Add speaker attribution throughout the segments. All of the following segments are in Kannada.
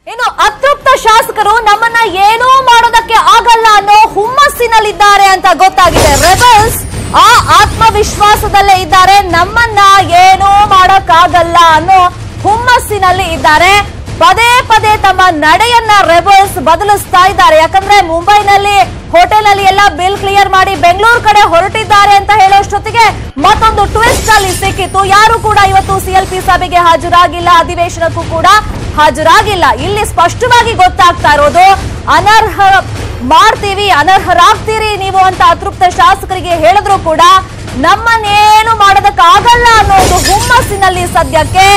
Speaker 1: ಇನ್ನು ಅತೃಪ್ತ ಶಾಸಕರು ನಮ್ಮನ್ನ ಏನೂ ಮಾಡೋದಕ್ಕೆ ಆಗಲ್ಲ ಅನ್ನೋ ಹುಮ್ಮಸ್ಸಿನಲ್ಲಿದ್ದಾರೆ ಅಂತ ಗೊತ್ತಾಗಿದೆ. ರೆಬಲ್ಸ್ ಆ ಆತ್ಮವಿಶ್ವಾಸದಲ್ಲೇ ಇದ್ದಾರೆ. ನಮ್ಮನ್ನ ಏನೂ ಮಾಡೋಕ್ಕಾಗಲ್ಲ ಅನ್ನೋ ಹುಮ್ಮಸ್ಸಿನಲ್ಲಿ ಇದ್ದಾರೆ. ಪದೇ ಪದೇ ತಮ್ಮ ನಡೆಯನ್ನ ರೆಬಲ್ಸ್ ಬದಲಿಸ್ತಾ ಇದ್ದಾರೆ. ಯಾಕಂದ್ರೆ ಮುಂಬೈನಲ್ಲಿ ಹೋಟೆಲ್ ಅಲ್ಲಿ ಎಲ್ಲ ಬಿಲ್ ಕ್ಲಿಯರ್ ಮಾಡಿ ಬೆಂಗಳೂರು ಕಡೆ ಹೊರಟಿದ್ದಾರೆ ಅಂತ ಹೇಳೋಷ್ಟೊತ್ತಿಗೆ ಮತ್ತೊಂದು ಟ್ವಿಸ್ಟ್ ಅಲ್ಲಿ ಸಿಕ್ಕಿತ್ತು. ಯಾರು ಕೂಡ ಇವತ್ತು ಸಿಎಲ್ಪಿ ಸಭೆಗೆ ಹಾಜರಾಗಿಲ್ಲ, ಅಧಿವೇಶನಕ್ಕೂ ಕೂಡ ಹಾಜರಾಗಿಲ್ಲ. ಇಲ್ಲಿ ಸ್ಪಷ್ಟವಾಗಿ ಗೊತ್ತಾಗ್ತಾ ಇರೋದು ಅನರ್ಹ ಮಾಡ್ತೀವಿ, ಅನರ್ಹರಾಗ್ತೀರಿ ನೀವು ಅಂತ ಅತೃಪ್ತ ಶಾಸಕರಿಗೆ ಹೇಳಿದ್ರು ಕೂಡ ನಮ್ಮನ್ನೇನು ಮಾಡೋದಕ್ಕಾಗಲ್ಲ ಅನ್ನೋದು ಹುಮ್ಮಸ್ಸಿನಲ್ಲಿ ಸದ್ಯಕ್ಕೆ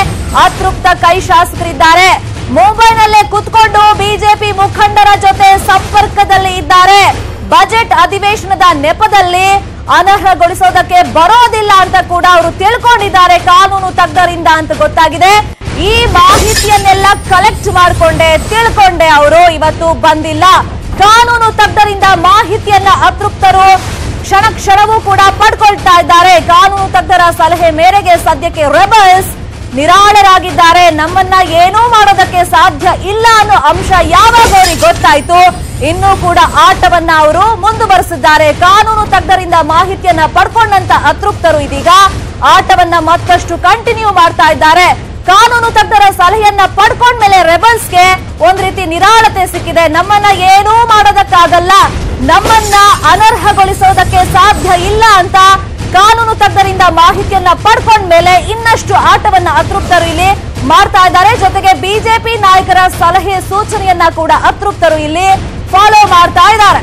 Speaker 1: ಅತೃಪ್ತ ಕೈ ಶಾಸಕರಿದ್ದಾರೆ. ಮುಂಬೈನಲ್ಲೇ ಕುತ್ಕೊಂಡು ಬಿಜೆಪಿ ಮುಖಂಡರ ಜೊತೆ ಸಂಪರ್ಕದಲ್ಲಿ ಇದ್ದಾರೆ. ಬಜೆಟ್ ಅಧಿವೇಶನದ ನೆಪದಲ್ಲಿ ಅನರ್ಹಗೊಳಿಸೋದಕ್ಕೆ ಬರೋದಿಲ್ಲ ಅಂತ ಕೂಡ ಅವರು ತಿಳ್ಕೊಂಡಿದ್ದಾರೆ ಕಾನೂನು ತಜ್ಞರಿಂದ ಅಂತ ಗೊತ್ತಾಗಿದೆ. ಈ ಮಾಹಿತಿಯನ್ನೆಲ್ಲ ಕಲೆಕ್ಟ್ ಮಾಡಿಕೊಂಡೆ ತಿಳ್ಕೊಂಡೆ ಅವರು ಇವತ್ತು ಬಂದಿಲ್ಲ. ಕಾನೂನು ತಜ್ಞರಿಂದ ಮಾಹಿತಿಯನ್ನ ಅತೃಪ್ತರು ಕ್ಷಣ ಕ್ಷಣವೂ ಕೂಡ ಪಡ್ಕೊಳ್ತಾ ಇದ್ದಾರೆ. ಕಾನೂನು ತಜ್ಞರ ಸಲಹೆ ಮೇರೆಗೆ ಸದ್ಯಕ್ಕೆ ರೆಬಲ್ಸ್ ನಿರಾಳರಾಗಿದ್ದಾರೆ. ನಮ್ಮನ್ನ ಏನೂ ಮಾಡೋದಕ್ಕೆ ಸಾಧ್ಯ ಇಲ್ಲ ಅನ್ನೋ ಅಂಶ ಯಾವಾಗ ಅವರಿಗೆ ಗೊತ್ತಾಯ್ತು, ಇನ್ನೂ ಕೂಡ ಆಟವನ್ನ ಅವರು ಮುಂದುವರೆಸಿದ್ದಾರೆ. ಕಾನೂನು ತಜ್ಞರಿಂದ ಮಾಹಿತಿಯನ್ನ ಪಡ್ಕೊಂಡಂತ ಅತೃಪ್ತರು ಇದೀಗ ಆಟವನ್ನ ಮತ್ತಷ್ಟು ಕಂಟಿನ್ಯೂ ಮಾಡ್ತಾ ಇದ್ದಾರೆ. ಕಾನೂನು ತಜ್ಞರ ಸಲಹೆಯನ್ನ ಪಡ್ಕೊಂಡ್ಮೇಲೆ ರೆಬಲ್ಸ್ಗೆ ಒಂದ್ ರೀತಿ ನಿರಾಳತೆ ಸಿಕ್ಕಿದೆ. ನಮ್ಮನ್ನ ಏನೂ ಮಾಡೋದಕ್ಕಾಗಲ್ಲ, ನಮ್ಮನ್ನ ಅನರ್ಹಗೊಳಿಸೋದಕ್ಕೆ ಸಾಧ್ಯ ಇಲ್ಲ ಅಂತ ಕಾನೂನು ತಜ್ಞರಿಂದ ಮಾಹಿತಿಯನ್ನ ಪಡ್ಕೊಂಡ್ಮೇಲೆ ಇನ್ನಷ್ಟು ಆಟವನ್ನ ಅತೃಪ್ತರು ಇಲ್ಲಿ ಮಾಡ್ತಾ ಇದ್ದಾರೆ. ಜೊತೆಗೆ ಬಿಜೆಪಿ ನಾಯಕರ ಸಲಹೆ ಸೂಚನೆಯನ್ನ ಕೂಡ ಅತೃಪ್ತರು ಇಲ್ಲಿ ಫಾಲೋ ಮಾಡ್ತಾ ಇದ್ದಾರೆ.